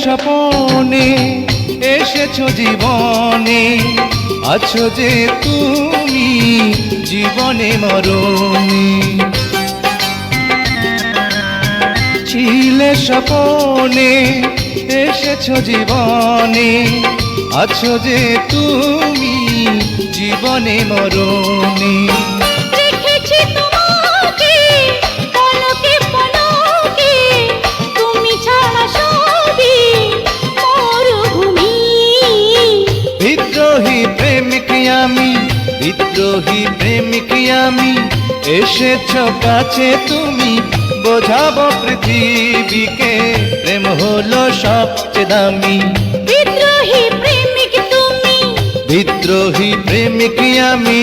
স্বপনে এসেছো জীবনে, আছো যে তুমি জীবনে মরণে। ছিলে স্বপনে এসেছো জীবনে, আছো যে তুমি জীবনে মরণে। দেখেছি তোমাকে পলকে পলকে, তুমি ছাড়া সবই মরুভূমি। বিদ্রোহী প্রেমিক আমি, বিদ্রোহী প্রেমিক আমি, এসেছো কাছে তুমি বোঝাবো পৃথিবীকে প্রেম হলো সবচেয়ে দামি। বিদ্রোহী প্রেমিক তুমি, বিদ্রোহী প্রেমিক আমি।